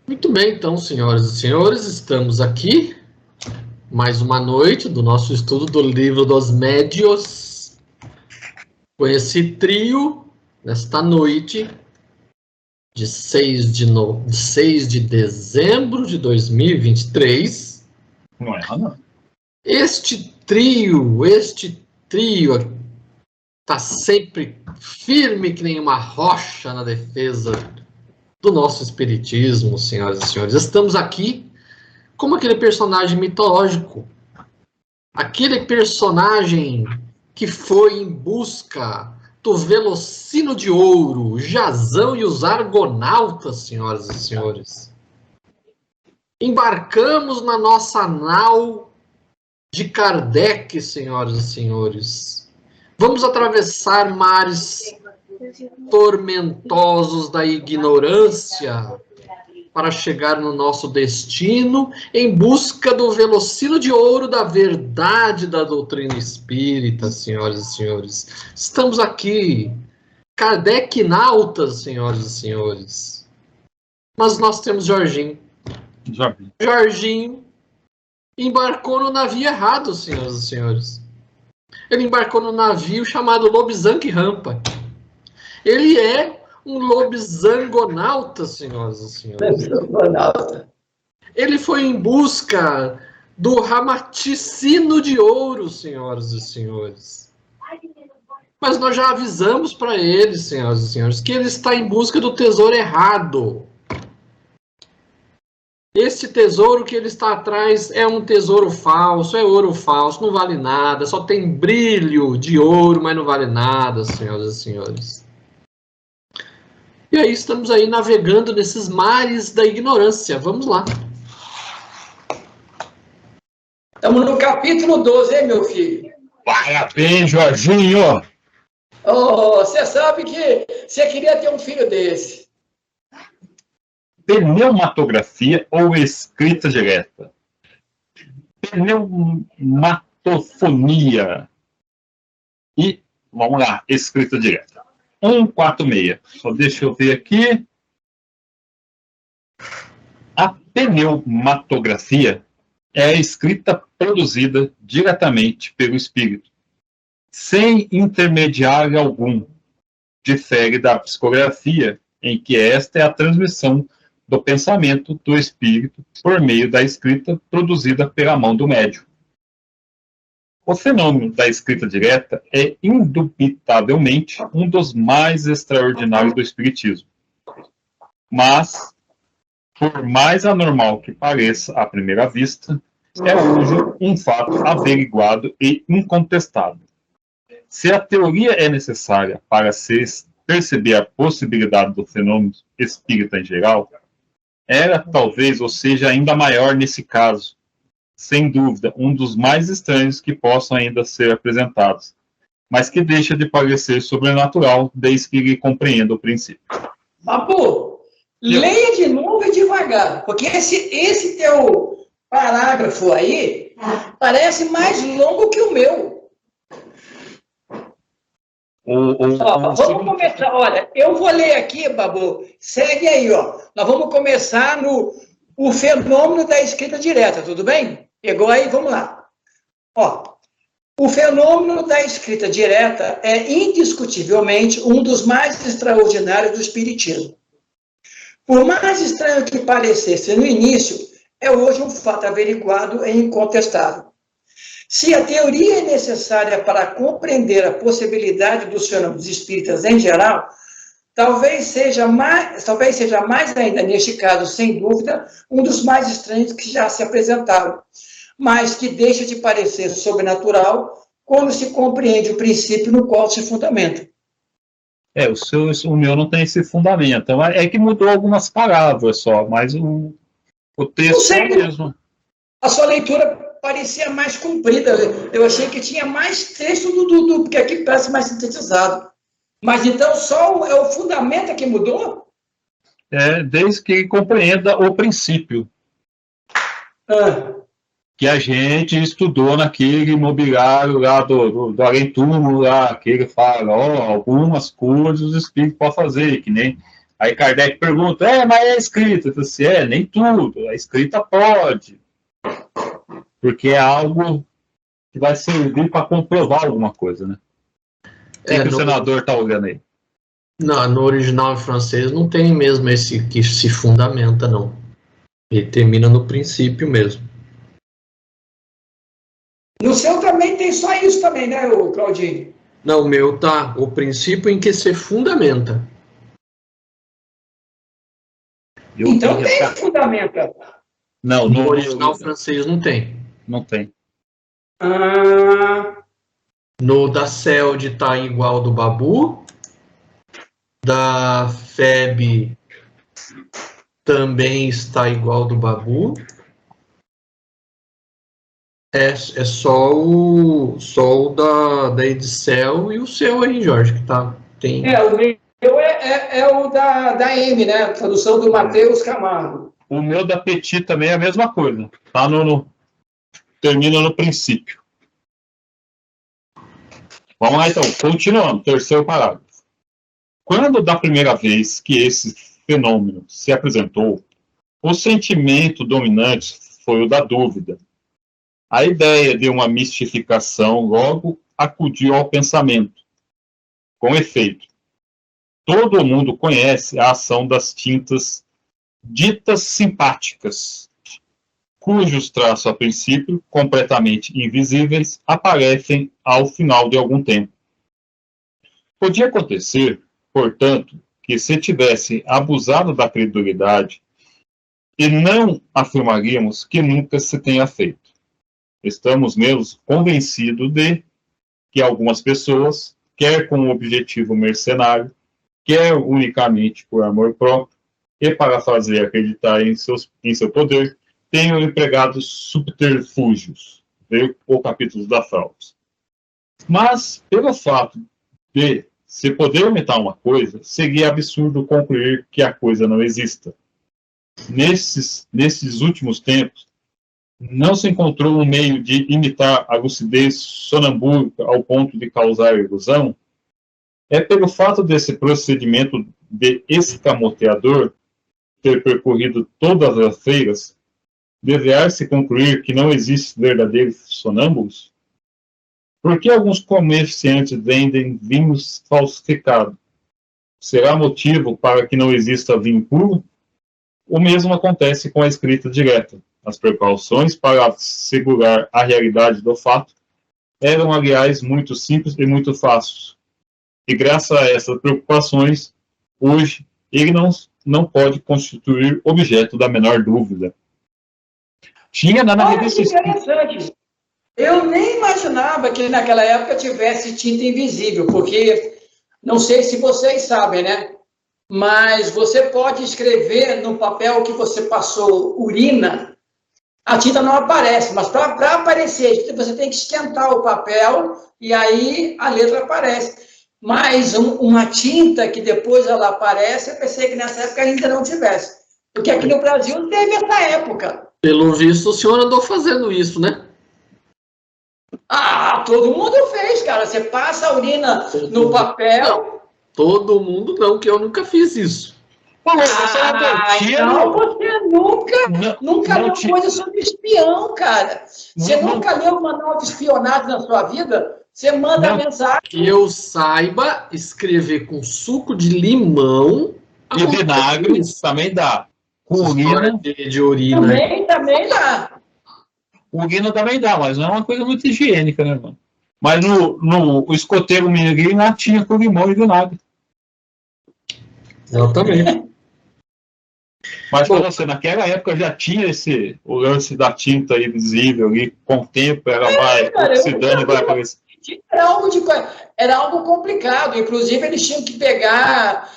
Muito bem, então, senhoras e senhores, estamos aqui, mais uma noite do nosso estudo do Livro dos Médios, com esse trio, nesta noite, de 6 de dezembro de 2023. Não é, não. Este trio está sempre firme que nem uma rocha na defesa do nosso espiritismo, senhoras e senhores. Estamos aqui como aquele personagem mitológico, aquele personagem que foi em busca do Velocino de Ouro, Jazão e os Argonautas, senhoras e senhores. Embarcamos na nossa nau de Kardec, senhoras e senhores. Vamos atravessar mares tormentosos da ignorância para chegar no nosso destino em busca do Velocino de Ouro da verdade da doutrina espírita, senhoras e senhores. Estamos aqui, Kardec nautas, senhoras e senhores. Mas nós temos Jorginho. Jorginho embarcou no navio errado, senhoras e senhores. Ele embarcou no navio chamado Lobizang Rampa. Ele é um lobizangonauta, senhoras e senhores. Ele foi em busca do Ramaticino de Ouro, senhoras e senhores. Mas nós já avisamos para ele, senhoras e senhores, que ele está em busca do tesouro errado. Este tesouro que ele está atrás é um tesouro falso, é ouro falso, não vale nada, só tem brilho de ouro, mas não vale nada, senhoras e senhores. E aí estamos aí navegando nesses mares da ignorância. Vamos lá. Estamos no capítulo 12, hein, meu filho? Parabéns, Jorginho! Você sabe que você queria ter um filho desse. Pneumatografia ou escrita direta? Pneumatofonia. E, vamos lá, escrita direta. 146. Só deixa eu ver aqui. A pneumatografia é a escrita produzida diretamente pelo espírito, sem intermediário algum. Difere da psicografia, em que esta é a transmissão do pensamento do espírito por meio da escrita produzida pela mão do médium. O fenômeno da escrita direta é indubitavelmente um dos mais extraordinários do espiritismo. Mas, por mais anormal que pareça à primeira vista, é hoje um fato averiguado e incontestável. Se a teoria é necessária para se perceber a possibilidade do fenômeno espírita em geral, era talvez ou seja ainda maior nesse caso, sem dúvida, um dos mais estranhos que possam ainda ser apresentados, mas que deixa de parecer sobrenatural desde que ele compreenda o princípio. Papo, leia de novo e devagar, porque esse teu parágrafo aí parece mais longo que o meu. Vamos começar, olha, eu vou ler aqui, Babu, segue aí, ó. Nós vamos começar no fenômeno da escrita direta, tudo bem? Pegou aí? Vamos lá. Ó, o fenômeno da escrita direta é indiscutivelmente um dos mais extraordinários do espiritismo. Por mais estranho que parecesse no início, é hoje um fato averiguado e incontestável. Se a teoria é necessária para compreender a possibilidade dos fenômenos espíritas em geral, talvez seja mais ainda, neste caso, sem dúvida, um dos mais estranhos que já se apresentaram, mas que deixa de parecer sobrenatural quando se compreende o princípio no qual se fundamenta. O meu não tem esse fundamento. É que mudou algumas palavras só, mas o texto é o mesmo. A sua leitura parecia mais comprida. Eu achei que tinha mais texto porque aqui parece mais sintetizado. Mas então só é o fundamento que mudou? Desde que compreenda o princípio. Que a gente estudou naquele imobiliário lá do Além-Túmulo, lá, que ele fala, algumas coisas o espírito pode fazer, que nem Aí Kardec pergunta, mas é a escrita? Eu falei assim, nem tudo, a escrita pode. Porque é algo que vai servir para comprovar alguma coisa, né? O que o senador está olhando aí? Não, no original em francês não tem mesmo esse que se fundamenta, não. Ele termina no princípio mesmo. No seu também tem só isso também, né, Claudinho? Não, o meu tá o princípio em que se fundamenta. Então tem fundamenta. Não, no original francês não tem. Não tem. No da CELD tá igual do Babu. Da FEB também está igual do Babu. É só o da Edicel e o seu aí, Jorge, que tá. Tem... O meu é o da M, né? A tradução do Matheus Camargo. O meu da Petit também é a mesma coisa. Tá termina no princípio. Vamos lá então, continuando, terceiro parágrafo. Quando da primeira vez que esse fenômeno se apresentou, o sentimento dominante foi o da dúvida. A ideia de uma mistificação logo acudiu ao pensamento. Com efeito, todo mundo conhece a ação das tintas ditas simpáticas, cujos traços, a princípio, completamente invisíveis, aparecem ao final de algum tempo. Podia acontecer, portanto, que se tivesse abusado da credulidade, e não afirmaríamos que nunca se tenha feito. Estamos mesmo convencidos de que algumas pessoas, quer com um objetivo mercenário, quer unicamente por amor próprio, e para fazer acreditar em seu poder, tenham empregado subterfúgios. Veio o capítulo da fraude. Mas, pelo fato de se poder aumentar uma coisa, seria absurdo concluir que a coisa não exista. Nesses últimos tempos, não se encontrou um meio de imitar a lucidez sonambúlica ao ponto de causar ilusão? É pelo fato desse procedimento de escamoteador ter percorrido todas as feiras, dever-se concluir que não existe verdadeiros sonâmbulos? Por que alguns comerciantes vendem vinhos falsificados? Será motivo para que não exista vinho puro? O mesmo acontece com a escrita direta. As precauções para segurar a realidade do fato eram, aliás, muito simples e muito fáceis. E graças a essas preocupações, hoje, ele não pode constituir objeto da menor dúvida. Tinha na revista interessante. Eu nem imaginava que naquela época tivesse tinta invisível, porque não sei se vocês sabem, né? Mas você pode escrever no papel que você passou urina, a tinta não aparece, mas para aparecer, você tem que esquentar o papel e aí a letra aparece. Mas uma tinta que depois ela aparece, eu pensei que nessa época ainda não tivesse. Porque aqui no Brasil teve essa época. Pelo visto, o senhor andou fazendo isso, né? Todo mundo fez, cara. Você passa a urina no papel. Não, todo mundo não, que eu nunca fiz isso. Então você nunca leu coisa sobre espião, cara. Você nunca leu uma manual de espionagem na sua vida? Você manda mensagem. Que eu saiba escrever com suco de limão e vinagre também dá. Com urina de urina. Também dá. Urina também dá, mas não é uma coisa muito higiênica, né, mano? Mas no escoteiro mineirinho lá tinha com limão e vinagre. Exatamente. Mas para você, naquela época já tinha o lance da tinta invisível ali, com o tempo ela vai oxidando e vai aparecer. Era algo complicado, inclusive eles tinham que pegar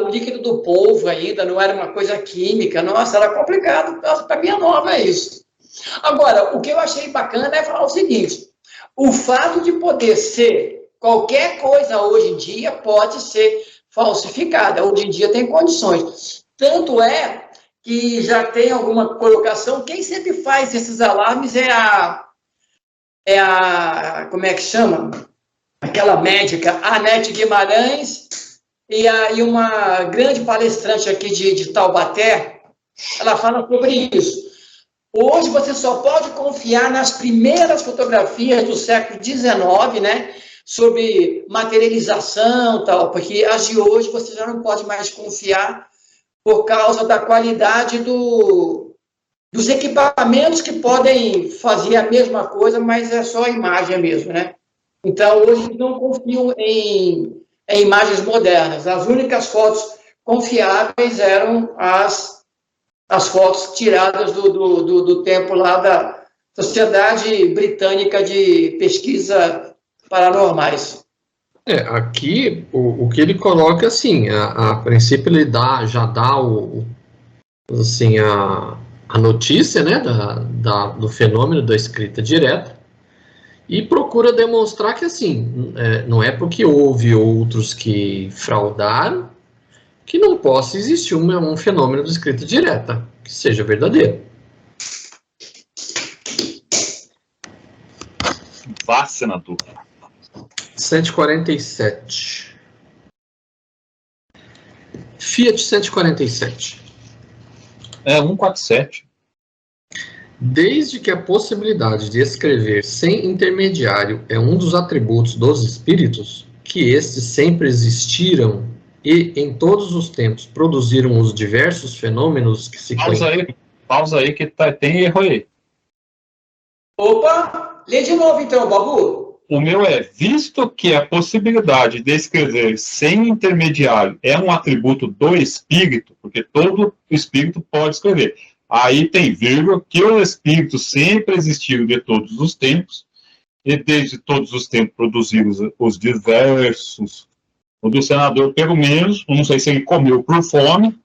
o líquido do polvo ainda, não era uma coisa química, nossa, era complicado, para mim é nova isso. Agora, o que eu achei bacana é falar o seguinte, o fato de poder ser qualquer coisa hoje em dia pode ser falsificada, hoje em dia tem condições, tanto é que já tem alguma colocação, quem sempre faz esses alarmes é a como é que chama? Aquela médica, Anete Guimarães e uma grande palestrante aqui de Taubaté, ela fala sobre isso. Hoje você só pode confiar nas primeiras fotografias do século XIX, né, sobre materialização e tal, porque as de hoje você já não pode mais confiar por causa da qualidade dos equipamentos que podem fazer a mesma coisa, mas é só a imagem mesmo, né? Então, hoje não confiam em imagens modernas. As únicas fotos confiáveis eram as fotos tiradas do tempo lá da Sociedade Britânica de Pesquisa Paranormais. Aqui o que ele coloca assim, a princípio ele já dá assim, a notícia, né, do fenômeno da escrita direta e procura demonstrar que assim, não é porque houve outros que fraudaram que não possa existir um fenômeno da escrita direta que seja verdadeiro. Vá, senador. 147. Fiat 147. 147. Desde que a possibilidade de escrever sem intermediário é um dos atributos dos espíritos, que estes sempre existiram e, em todos os tempos, produziram os diversos fenômenos que se conhecem. Pausa aí que tem erro aí. Opa! Lê de novo então, Babu. O meu visto que a possibilidade de escrever sem intermediário é um atributo do espírito, porque todo espírito pode escrever. Aí tem vírgula, que os espíritos sempre existiram de todos os tempos, e desde todos os tempos produziram os diversos. O do senador, pelo menos, não sei se ele comeu por fome,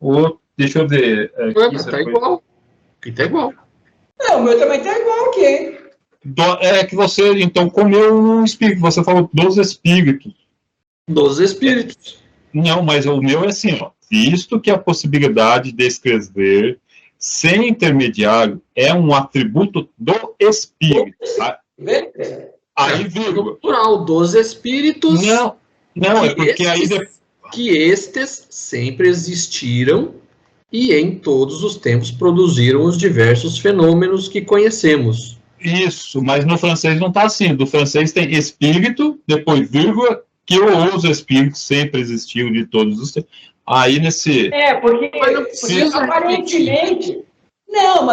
ou, deixa eu ver... Tá igual. Aqui tá igual. O meu também tá igual aqui, hein? É que você, então, comeu um espírito. Você falou dos espíritos. Dos espíritos. Não, mas o meu é assim, ó. Visto que a possibilidade de escrever sem intermediário é um atributo do espírito. Aí, vírgula. Plural, dos espíritos. Não, é porque aí... Que estes sempre existiram e em todos os tempos produziram os diversos fenômenos que conhecemos. Isso, mas no francês não está assim. Do francês tem espírito, depois vírgula, que os espíritos sempre existiram de todos os tempos. Aí nesse... porque aparentemente... Não,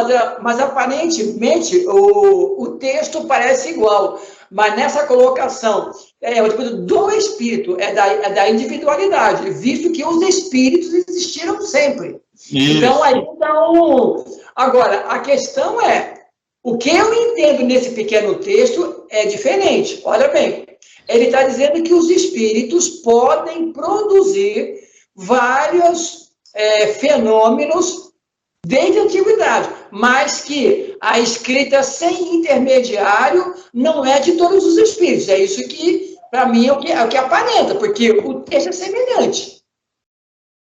mas aparentemente o texto parece igual. Mas nessa colocação, o atributo do espírito, é da individualidade, visto que os espíritos existiram sempre. Isso. Então, agora, a questão o que eu entendo nesse pequeno texto é diferente. Olha bem, ele está dizendo que os espíritos podem produzir vários fenômenos desde a antiguidade, mas que a escrita sem intermediário não é de todos os espíritos. É isso que, para mim, é o que aparenta, porque o texto é semelhante.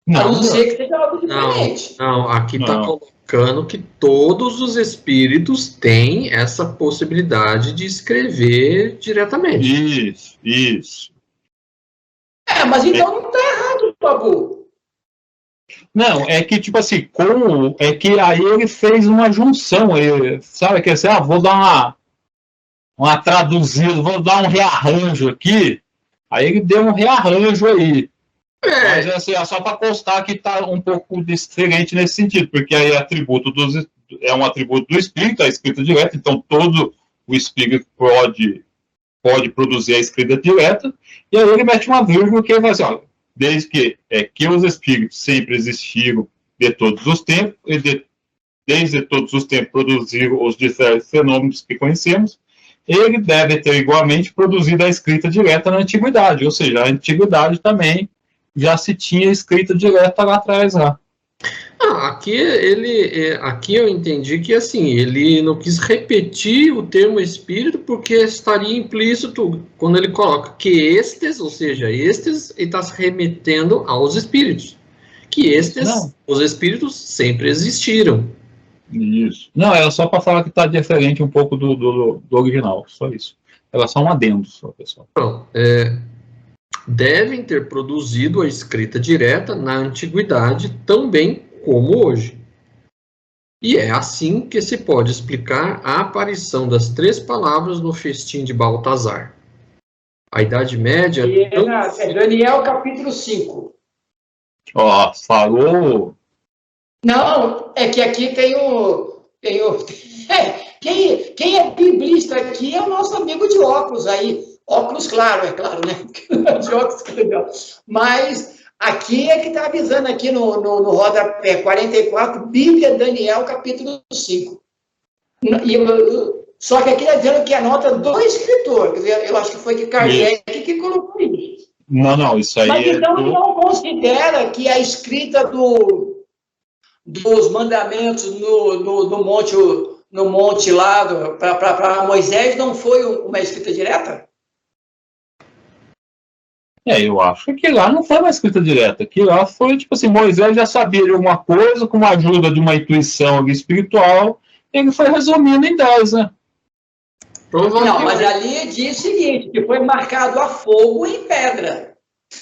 A não ser que seja algo diferente. Não, aqui está colocando que todos os espíritos têm essa possibilidade de escrever diretamente. Isso. Mas então não está errado, Babu. Não, é que, tipo assim, é que aí ele fez uma junção, sabe, que assim, vou dar uma traduzida, vou dar um rearranjo aqui, aí ele deu um rearranjo aí. Mas assim, é só para constar que está um pouco diferente nesse sentido, porque aí é um atributo do espírito, a escrita direta, então todo o espírito pode produzir a escrita direta, e aí ele mete uma vírgula que ele vai assim, desde que os espíritos sempre existiram de todos os tempos, e desde todos os tempos produziram os diversos fenômenos que conhecemos, ele deve ter igualmente produzido a escrita direta na antiguidade, ou seja, a antiguidade também já se tinha escrita direta lá atrás. Aqui eu entendi que assim, ele não quis repetir o termo espírito porque estaria implícito quando ele coloca que estes, ou seja, estes, ele está se remetendo aos espíritos. Que os espíritos sempre existiram. Isso. Não, era só para falar que está diferente um pouco do original, só isso. Era só um adendo, só, pessoal. Pronto, devem ter produzido a escrita direta na antiguidade tão bem como hoje. E é assim que se pode explicar a aparição das 3 palavras no festim de Baltazar. A Idade Média... É Daniel capítulo 5. Ó, falou. Não, é que aqui tem o quem é biblista aqui é o nosso amigo de óculos aí. Óculos claro, é claro, né? De óculos que legal. Mas aqui é que está avisando aqui no rodapé 44, Bíblia Daniel, capítulo 5. Só que aqui está dizendo que é a nota do escritor. Quer dizer, eu acho que foi que Kardec que colocou isso. Não, isso aí. Mas então ele não considera que a escrita dos mandamentos no monte lá para Moisés não foi uma escrita direta? Eu acho que lá não foi uma escrita direta, que lá foi, tipo assim, Moisés já sabia de alguma coisa, com a ajuda de uma intuição espiritual, ele foi resumindo em 10, né? Não, mas ali diz o seguinte, que foi marcado a fogo e pedra.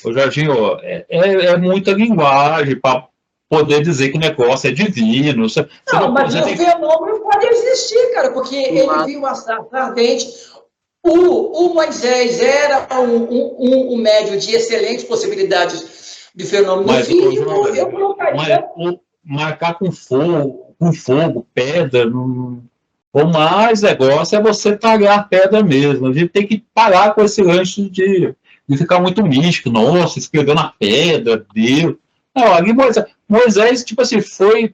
Ô, Jorginho, é muita linguagem para poder dizer que o negócio é divino. Mas o fenômeno pode existir, cara, porque ele viu a sarça ardente. O Moisés era um médium de excelentes possibilidades de fenômeno físico. Eu colocaria... Marcar com fogo, pedra... O mais negócio é você tagar a pedra mesmo. A gente tem que parar com esse lanche de ficar muito místico. Nossa, escreveu na pedra, Deus. Não, ali Moisés, tipo assim, foi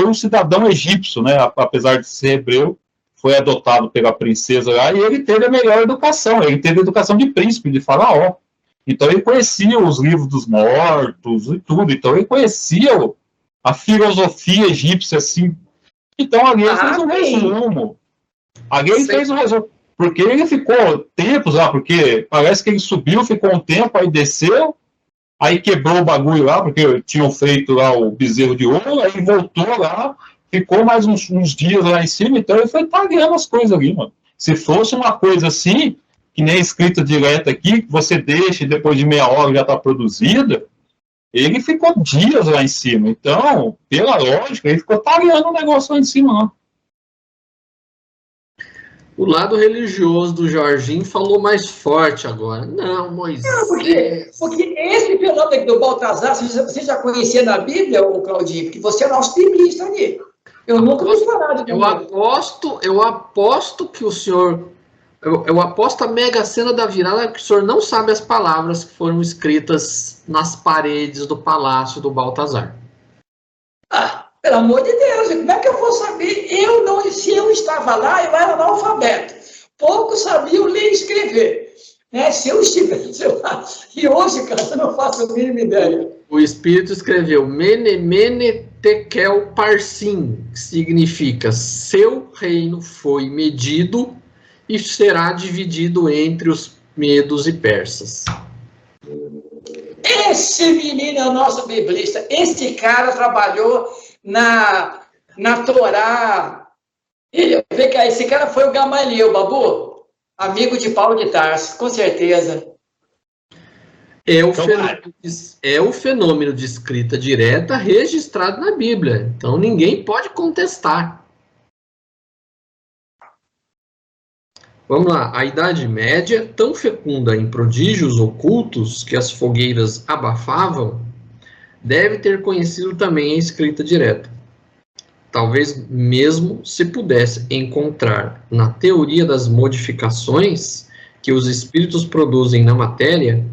um cidadão egípcio, né? Apesar de ser hebreu, foi adotado pela princesa lá, e ele teve a melhor educação. Ele teve a educação de príncipe, de faraó. Então ele conhecia os livros dos mortos e tudo. Então ele conhecia a filosofia egípcia, assim. Então ali ele fez um resumo. Ali ele fez um resumo. Porque ele ficou tempos lá, porque parece que ele subiu, ficou um tempo, aí desceu, aí quebrou o bagulho lá, porque tinham feito lá o bezerro de ouro, aí voltou lá, ficou mais uns dias lá em cima, então ele foi tagueando as coisas ali, mano. Se fosse uma coisa assim, que nem escrita direta aqui, que você deixa e depois de meia hora já está produzida, ele ficou dias lá em cima. Então, pela lógica, ele ficou tagueando o negócio lá em cima, lá. O lado religioso do Jorginho falou mais forte agora. Não, Moisés... Não, porque esse fenômeno aqui do Baltazar, você já conhecia na Bíblia, ô Claudinho? Porque você é nosso biblista ali. Eu nunca ouvi falar de eu aposto que o senhor... Eu aposto a mega cena da virada que o senhor não sabe as palavras que foram escritas nas paredes do palácio do Baltazar. Pelo amor de Deus, como é que eu vou saber? Se eu estava lá, eu era analfabeto. Poucos sabiam ler e escrever. Né? Se eu estivesse lá, e hoje, cara, eu não faço a mínima ideia. O Espírito escreveu Mene, Mene, Tekel, Parsim, que significa seu reino foi medido e será dividido entre os medos e persas. Esse menino é o nosso biblista. Esse cara trabalhou na Torá. Esse cara foi o Gamaliel, Babu, amigo de Paulo de Tarso, com certeza. É o fenômeno de escrita direta registrado na Bíblia. Então ninguém pode contestar. Vamos lá. A Idade Média, tão fecunda em prodígios ocultos que as fogueiras abafavam, deve ter conhecido também a escrita direta. Talvez mesmo se pudesse encontrar na teoria das modificações que os espíritos produzem na matéria,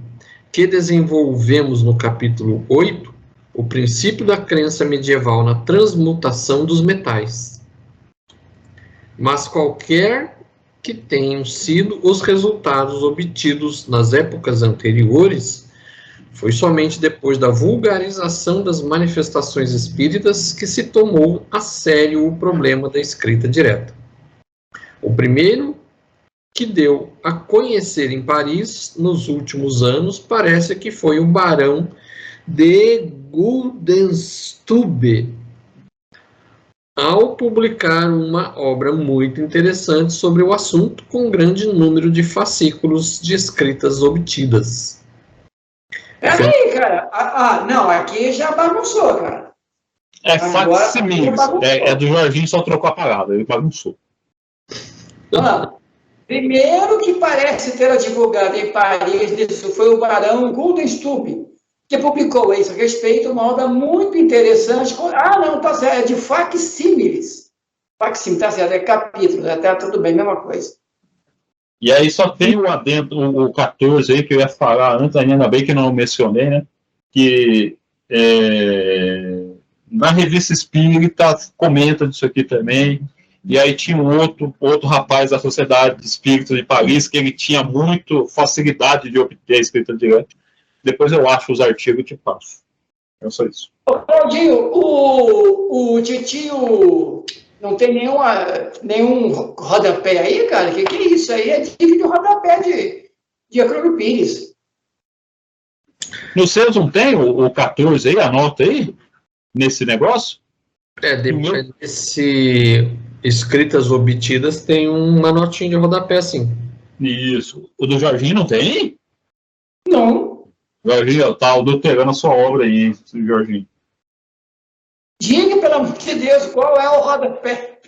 que desenvolvemos no capítulo 8, o princípio da crença medieval na transmutação dos metais. Mas qualquer que tenham sido os resultados obtidos nas épocas anteriores, foi somente depois da vulgarização das manifestações espíritas que se tomou a sério o problema da escrita direta. O primeiro que deu a conhecer em Paris nos últimos anos parece que foi o Barão de Gudenstube, ao publicar uma obra muito interessante sobre o assunto, com grande número de fascículos de escritas obtidas. Peraí, cara. Não, aqui já bagunçou, cara. É facsimiles. É do Jorginho, só trocou a palavra. Ele bagunçou. Primeiro que parece ter divulgado em Paris, isso foi o barão Guldenstube, que publicou isso a respeito, uma obra muito interessante. Não, tá certo, é de facsímiles. Facsímiles, tá certo, é capítulos, até tudo bem, mesma coisa. E aí só tem o adendo, o 14 aí, que eu ia falar antes, ainda bem que não mencionei, né? Que na Revista Espírita comenta disso aqui também. E aí tinha um outro rapaz da Sociedade de Espíritos de Paris, que ele tinha muito facilidade de obter a escrita direta. Depois eu acho os artigos e te passo. É só isso. Claudinho, o titio não tem nenhum rodapé aí, cara? Que é isso aí? É tipo de rodapé de Acrônio Pires. No seu não tem o 14 aí? Anota aí? Nesse negócio? Depois desse escritas obtidas tem uma notinha de rodapé, sim. Isso. O do Jorginho não tem? Não. Jorginho, tá adulterando a sua obra aí, Jorginho. Diga, pelo amor de Deus, qual é o rodapé?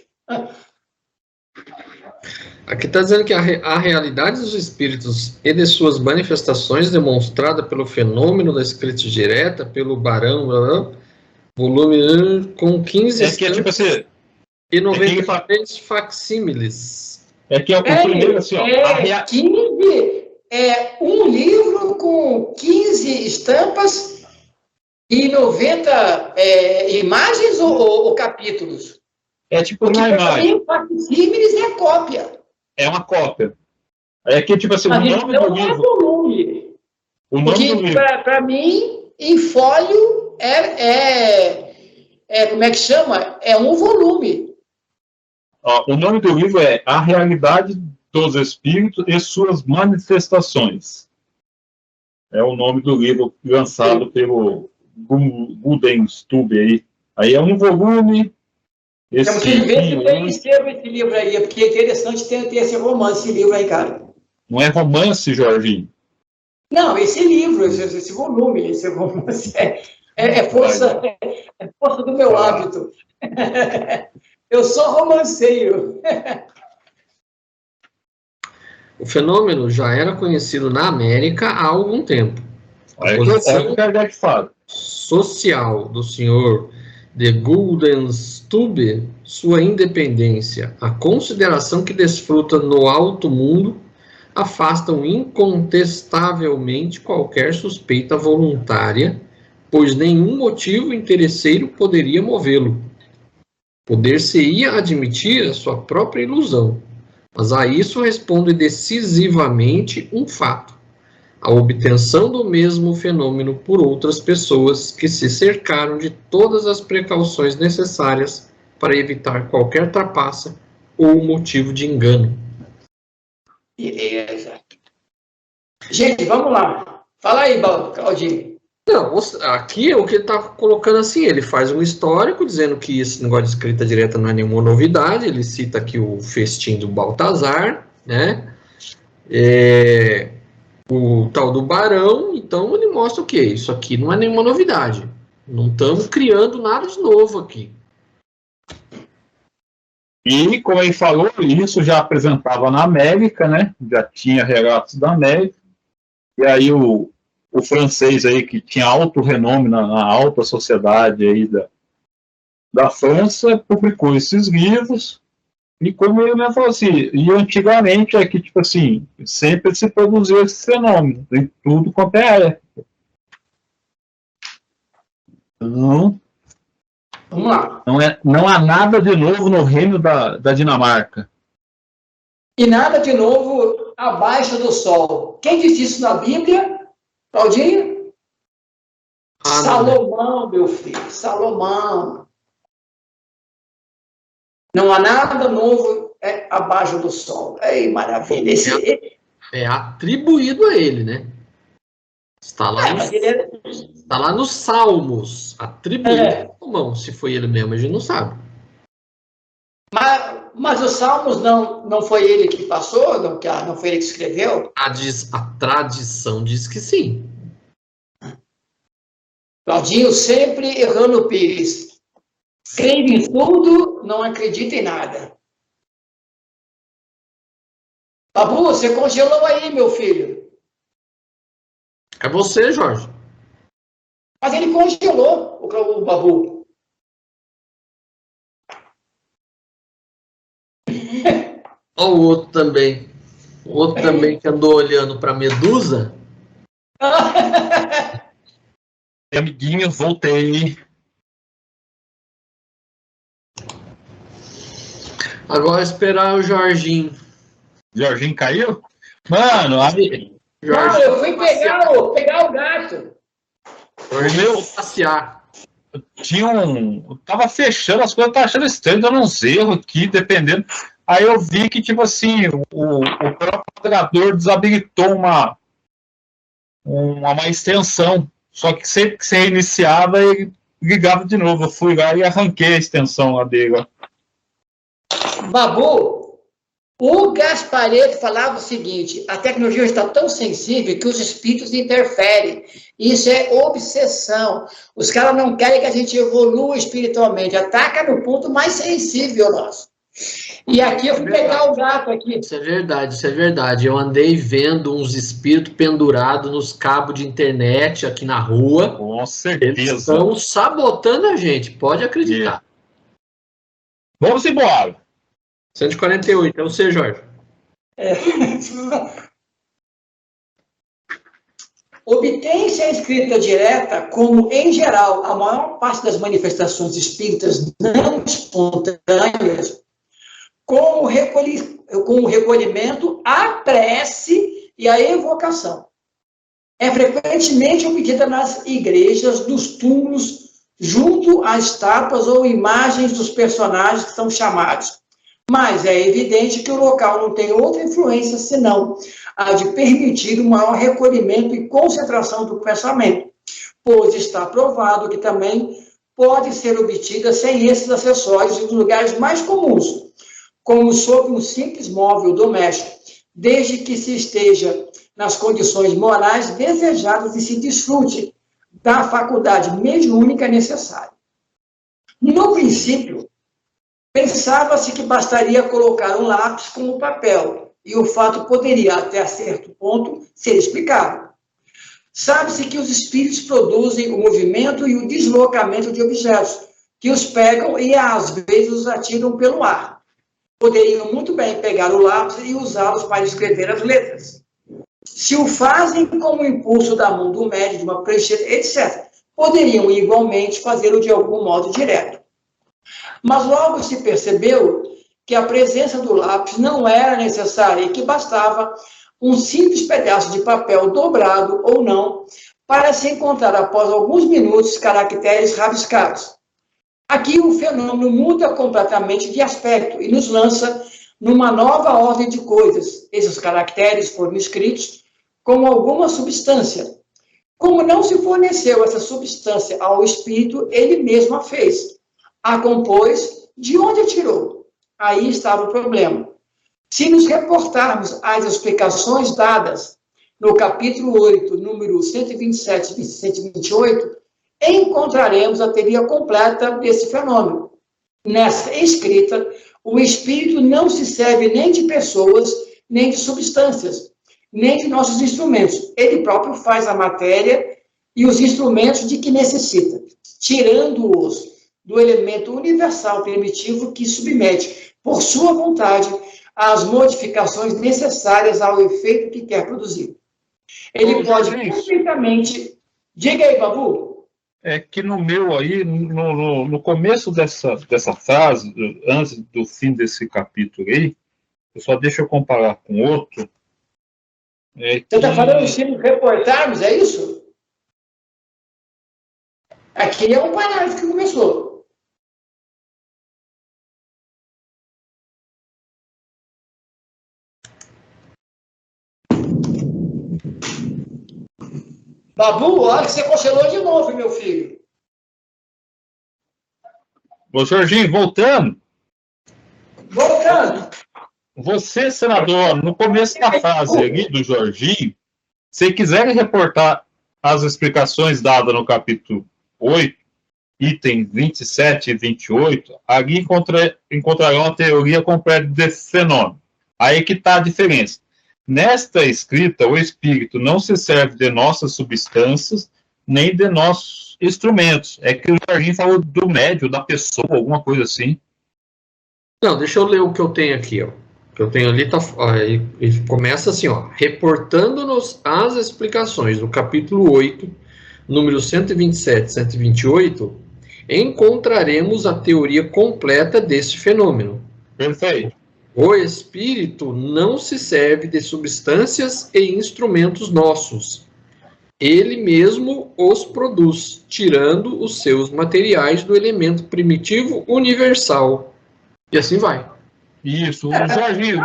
Aqui está dizendo que a realidade dos espíritos e de suas manifestações demonstrada pelo fenômeno da escrita direta, pelo barão, volume com 15 tipo assim, e 93 facsímiles. Que é o primeiro, assim, ó. 15, um livro com 15 estampas e 90 imagens ou capítulos? É tipo uma imagem. Facsímiles é cópia. É uma cópia. É que, tipo assim, o nome do livro... volume. O nome do livro. Para mim, em fólio, como é que chama? É um volume. O nome do livro é A Realidade dos Espíritos e Suas Manifestações. É o nome do livro lançado pelo Guldenstube aí. Aí é um volume... Temos que ver se tem esse livro aí, porque é interessante ter esse romance, esse livro aí, cara. Não é romance, Jorginho? Não, esse livro, esse volume, esse romance é força do meu hábito. Eu sou romanceiro. O fenômeno já era conhecido na América há algum tempo. A posição social do senhor de Guldenstube, sua independência, a consideração que desfruta no alto mundo, afastam incontestavelmente qualquer suspeita voluntária, pois nenhum motivo interesseiro poderia movê-lo. Poder-se-ia admitir a sua própria ilusão, mas a isso responde decisivamente um fato: a obtenção do mesmo fenômeno por outras pessoas que se cercaram de todas as precauções necessárias para evitar qualquer trapaça ou motivo de engano. Beleza. Gente, vamos lá. Fala aí, Claudinho. Não, aqui o que ele está colocando assim, ele faz um histórico dizendo que esse negócio de escrita direta não é nenhuma novidade, ele cita aqui o festim do Baltazar, né? O tal do Barão, então ele mostra o quê? Isso aqui não é nenhuma novidade. Não estamos criando nada de novo aqui. E, como ele falou, isso já apresentava na América, né? Já tinha relatos da América. E aí o francês aí, que tinha alto renome na alta sociedade aí da França, publicou esses livros. E como ele mesmo falou assim, e antigamente é que, tipo assim, sempre se produziu esse fenômeno, em tudo quanto é época. Então, vamos lá. Não há nada de novo no reino da Dinamarca. E nada de novo abaixo do sol. Quem disse isso na Bíblia, Claudinho? Salomão, meu filho, Salomão. Não há nada novo abaixo do sol. Ei, maravilha. É atribuído a ele, né? Está lá nos Salmos. Atribuído a Salomão. Se foi ele mesmo, a gente não sabe. Mas os Salmos não foi ele que passou? Não foi ele que escreveu? A tradição diz que sim. Claudinho sempre errando o Pires. Crê em tudo, não acredita em nada. Babu, você congelou aí, meu filho. É você, Jorge. Mas ele congelou, o Babu. Olha o outro também. O outro também que andou olhando para Medusa. Amiguinhos, voltei. Agora esperar o Jorginho. Jorginho caiu? Mano, aí. Não, eu fui pegar o gato. Jorginho passear. Tava fechando as coisas, tava achando estranho, dando uns erros aqui, dependendo. Aí eu vi que, tipo assim, o próprio moderador desabilitou uma extensão. Só que sempre que você reiniciava, ele ligava de novo. Eu fui lá e arranquei a extensão lá dele. Ó. Babu, o Gasparetto falava o seguinte: a tecnologia está tão sensível que os espíritos interferem. Isso é obsessão. Os caras não querem que a gente evolua espiritualmente. Ataca no ponto mais sensível nosso. E aqui eu fui pegar o gato aqui. Isso é verdade, isso é verdade. Eu andei vendo uns espíritos pendurados nos cabos de internet aqui na rua. Com certeza. Eles estão sabotando a gente, pode acreditar. Vamos embora. 148, é você, Jorge. Obtém-se a escrita direta como, em geral, a maior parte das manifestações espíritas não espontâneas, com o recolhimento, a prece e a evocação. É frequentemente obtida nas igrejas, nos túmulos, junto a estátuas ou imagens dos personagens que são chamados. Mas é evidente que o local não tem outra influência senão a de permitir um maior recolhimento e concentração do pensamento, pois está provado que também pode ser obtida sem esses acessórios em lugares mais comuns, como sobre um simples móvel doméstico, desde que se esteja nas condições morais desejadas e se desfrute da faculdade mediúnica necessária. No princípio, pensava-se que bastaria colocar um lápis como papel, e o fato poderia, até certo ponto, ser explicado. Sabe-se que os espíritos produzem o movimento e o deslocamento de objetos, que os pegam e, às vezes, os atiram pelo ar. Poderiam muito bem pegar o lápis e usá-los para escrever as letras. Se o fazem como impulso da mão do médium, de uma prancheta, etc., poderiam igualmente fazê-lo de algum modo direto. Mas logo se percebeu que a presença do lápis não era necessária e que bastava um simples pedaço de papel dobrado ou não para se encontrar após alguns minutos caracteres rabiscados. Aqui o fenômeno muda completamente de aspecto e nos lança numa nova ordem de coisas. Esses caracteres foram escritos com alguma substância. Como não se forneceu essa substância ao espírito, ele mesmo a fez. A compôs, de onde a tirou? Aí estava o problema. Se nos reportarmos às explicações dadas no capítulo 8, número 127 e 128, encontraremos a teoria completa desse fenômeno. Nessa escrita, o espírito não se serve nem de pessoas, nem de substâncias, nem de nossos instrumentos. Ele próprio faz a matéria e os instrumentos de que necessita, tirando-os do elemento universal primitivo que submete, por sua vontade, às modificações necessárias ao efeito que quer produzir. Ele pode perfeitamente... Diga aí, Babu. É que no meu aí, no começo dessa frase, antes do fim desse capítulo aí, deixa eu comparar com outro. Você está falando se nos reportarmos, é isso? Aqui é um parágrafo que começou. Babu, olha que você congelou de novo, meu filho. Ô, Jorginho, voltando. Você, senador, no começo da frase ali do Jorginho, se quiserem reportar as explicações dadas no capítulo 8, item 27 e 28, ali encontrarão a teoria completa desse fenômeno. Aí que está a diferença. Nesta escrita, o espírito não se serve de nossas substâncias, nem de nossos instrumentos. É que o Jardim falou do médio, da pessoa, alguma coisa assim. Não, deixa eu ler o que eu tenho aqui, ó. O que eu tenho ali, ele começa assim, ó. Reportando-nos as explicações do capítulo 8, números 127 e 128, encontraremos a teoria completa desse fenômeno. Perfeito. O espírito não se serve de substâncias e instrumentos nossos. Ele mesmo os produz, tirando os seus materiais do elemento primitivo universal. E assim vai. Isso. Jorginho,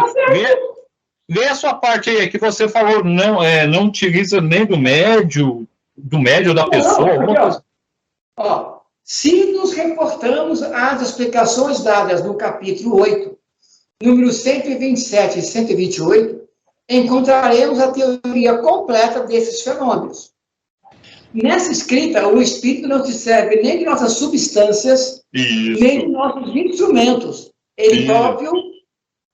lê a sua parte aí, que você falou, não utiliza nem do médio da pessoa, alguma coisa. Ó, se nos reportamos às explicações dadas no capítulo 8, números 127 e 128, encontraremos a teoria completa desses fenômenos. Nessa escrita, o Espírito não se serve nem de nossas substâncias, nem de nossos instrumentos. Ele próprio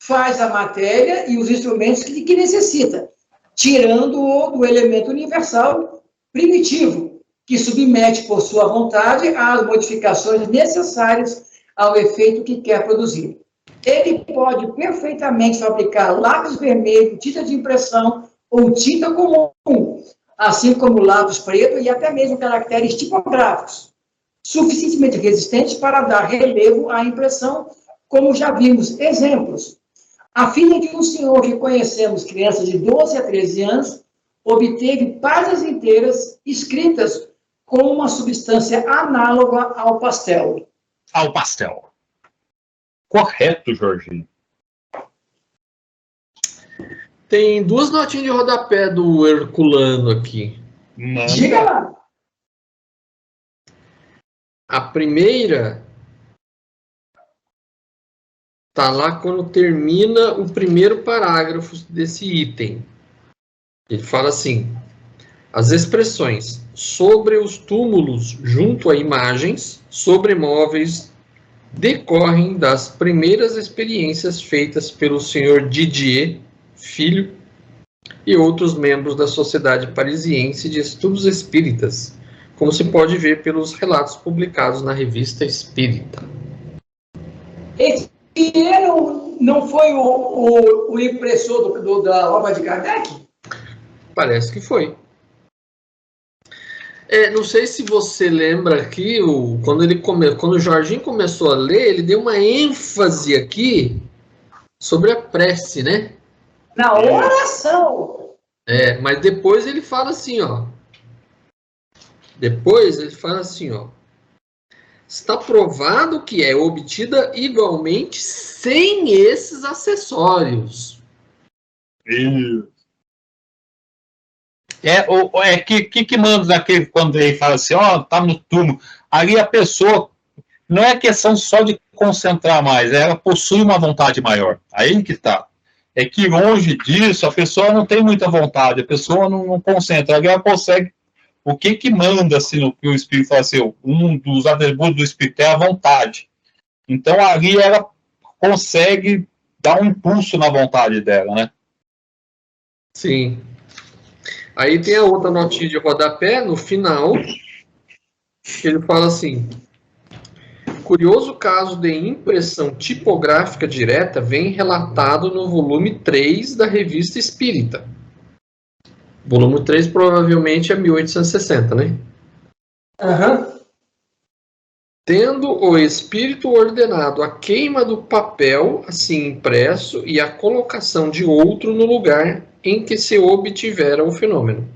faz a matéria e os instrumentos que necessita, tirando-o do elemento universal primitivo, que submete por sua vontade às modificações necessárias ao efeito que quer produzir. Ele pode perfeitamente fabricar lápis vermelho, tinta de impressão ou tinta comum, assim como lápis preto e até mesmo caracteres tipográficos, suficientemente resistentes para dar relevo à impressão, como já vimos exemplos. A filha de um senhor que conhecemos, criança de 12 a 13 anos, obteve páginas inteiras escritas com uma substância análoga ao pastel. Ao pastel. Correto, Jorginho. Tem duas notinhas de rodapé do Herculano aqui. Diga lá. A primeira tá lá quando termina o primeiro parágrafo desse item. Ele fala assim: as expressões sobre os túmulos junto a imagens, sobre móveis, decorrem das primeiras experiências feitas pelo Sr. Didier, filho, e outros membros da Sociedade Parisiense de Estudos Espíritas, como se pode ver pelos relatos publicados na Revista Espírita. Esse não foi o impressor da obra de Kardec? Parece que foi. Não sei se você lembra aqui, quando o Jorginho começou a ler, ele deu uma ênfase aqui sobre a prece, né? Na oração. Mas depois ele fala assim, ó. Depois ele fala assim, ó. Está provado que é obtida igualmente sem esses acessórios. Que manda daquele quando ele fala assim, tá no túmulo. Ali a pessoa, não é questão só de concentrar mais, ela possui uma vontade maior. Aí que tá. É que longe disso, a pessoa não tem muita vontade, a pessoa não concentra, ali ela consegue. O que manda, assim, no que o Espírito fala assim, um dos atributos do Espírito é a vontade. Então, ali ela consegue dar um impulso na vontade dela, né? Sim. Aí tem a outra notinha de rodapé, no final, que ele fala assim: curioso caso de impressão tipográfica direta vem relatado no volume 3 da Revista Espírita. Volume 3 provavelmente é 1860, né? Aham. Tendo o espírito ordenado a queima do papel assim impresso e a colocação de outro no lugar em que se obtivera o fenômeno.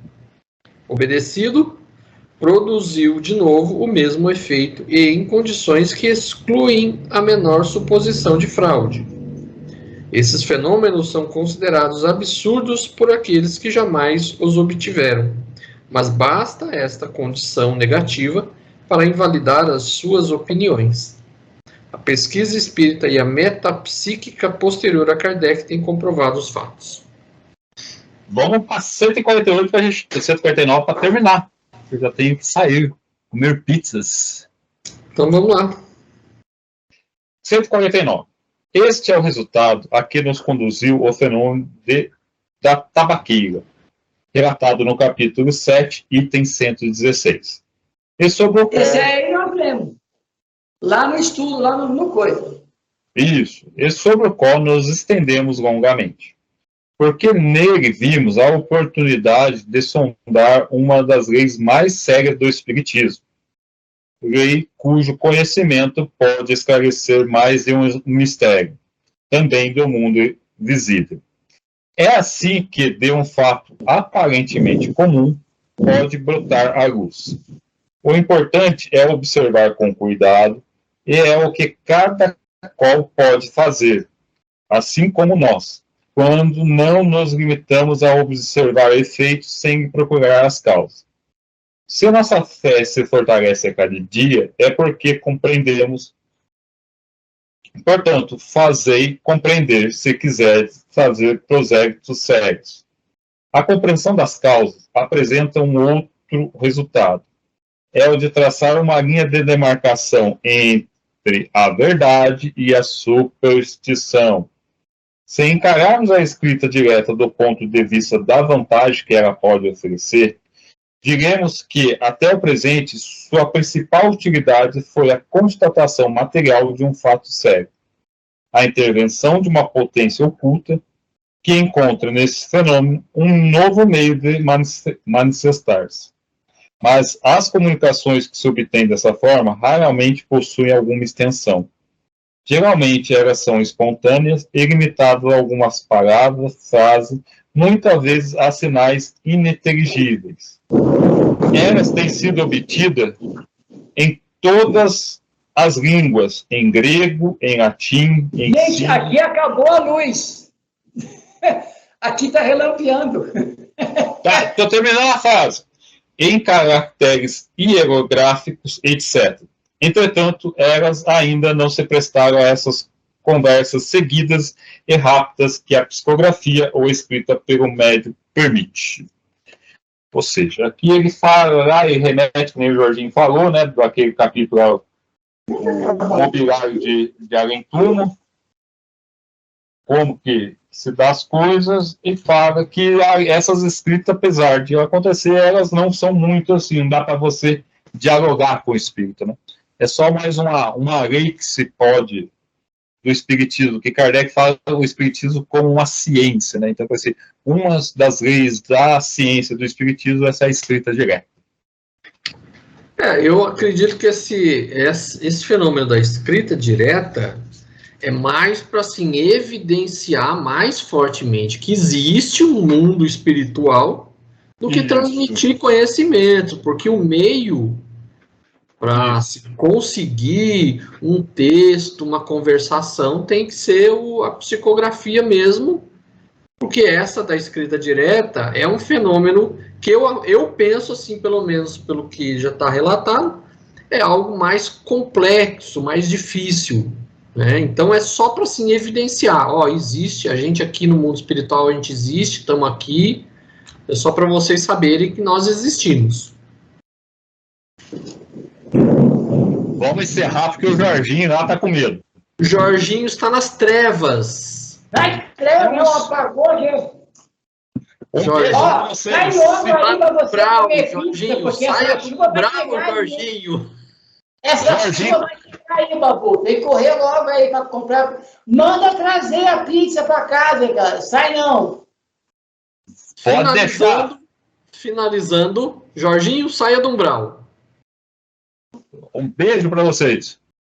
Obedecido, produziu de novo o mesmo efeito e em condições que excluem a menor suposição de fraude. Esses fenômenos são considerados absurdos por aqueles que jamais os obtiveram, mas basta esta condição negativa para invalidar as suas opiniões. A pesquisa espírita e a metapsíquica posterior a Kardec têm comprovado os fatos. Vamos para 148 para 149 para terminar. Eu já tenho que sair. comer pizzas. Então vamos lá. 149. Este é o resultado a que nos conduziu o fenômeno da tabaqueira, relatado no capítulo 7, item 116. E sobre o qual... Esse aí nós lemos. Lá no estudo, lá no coisa. Isso. E sobre o qual nos estendemos longamente. Porque nele vimos a oportunidade de sondar uma das leis mais sérias do Espiritismo. Lei cujo conhecimento pode esclarecer mais de um mistério, também do mundo visível. É assim que, de um fato aparentemente comum, pode brotar a luz. O importante é observar com cuidado, e é o que cada qual pode fazer, assim como nós, quando não nos limitamos a observar efeitos sem procurar as causas. Se nossa fé se fortalece a cada dia, é porque compreendemos. Portanto, fazei compreender, se quiser fazer prosélitos sérios. A compreensão das causas apresenta um outro resultado. É o de traçar uma linha de demarcação entre a verdade e a superstição. Se encararmos a escrita direta do ponto de vista da vantagem que ela pode oferecer, diremos que, até o presente, sua principal utilidade foi a constatação material de um fato sério, a intervenção de uma potência oculta que encontra nesse fenômeno um novo meio de manifestar-se. Mas as comunicações que se obtêm dessa forma raramente possuem alguma extensão. Geralmente elas são espontâneas e limitadas a algumas palavras, frases, muitas vezes a sinais ininteligíveis. Elas têm sido obtidas em todas as línguas, em grego, em latim, em Gente, sírio. aqui acabou a luz. Aqui está relampeando. Tá, estou terminando a frase. Em caracteres hierográficos, etc. Entretanto, elas ainda não se prestaram a essas conversas seguidas e rápidas que a psicografia ou escrita pelo médium permite. Ou seja, aqui ele fala lá e remete, como o Jorginho falou, né, daquele capítulo, o mobiliário de além-túmulo, como que se dá as coisas, e fala que essas escritas, apesar de acontecer, elas não são muito assim, não dá para você dialogar com o espírito, né? É só mais uma lei que se pode do espiritismo, que Kardec fala o espiritismo como uma ciência, né? Então, assim, uma das leis da ciência do espiritismo é essa escrita direta. Eu acredito que esse fenômeno da escrita direta é mais para assim, evidenciar mais fortemente que existe um mundo espiritual do que transmitir conhecimento, porque o meio para se conseguir um texto, uma conversação, tem que ser a psicografia mesmo, porque essa da escrita direta é um fenômeno que eu penso, assim, pelo menos pelo que já está relatado, é algo mais complexo, mais difícil, né? Então é só para assim, evidenciar, existe, a gente aqui no mundo espiritual, a gente existe, estamos aqui, é só para vocês saberem que nós existimos. Vamos encerrar, porque o Jorginho lá está com medo. Jorginho está nas trevas. Ai, não apagou, gente. Jorginho, Ó, sai logo aí pra você comer Jorginho, pizza, porque saia essa chuva vai bravo, pegar aí. Jorginho. Essa Jorginho. chuva vai ficar aí, babu. Tem que correr logo aí para comprar. Manda trazer a pizza para casa, cara. Sai não. Pode deixar. Finalizando, Jorginho, saia do umbral. Um beijo para vocês.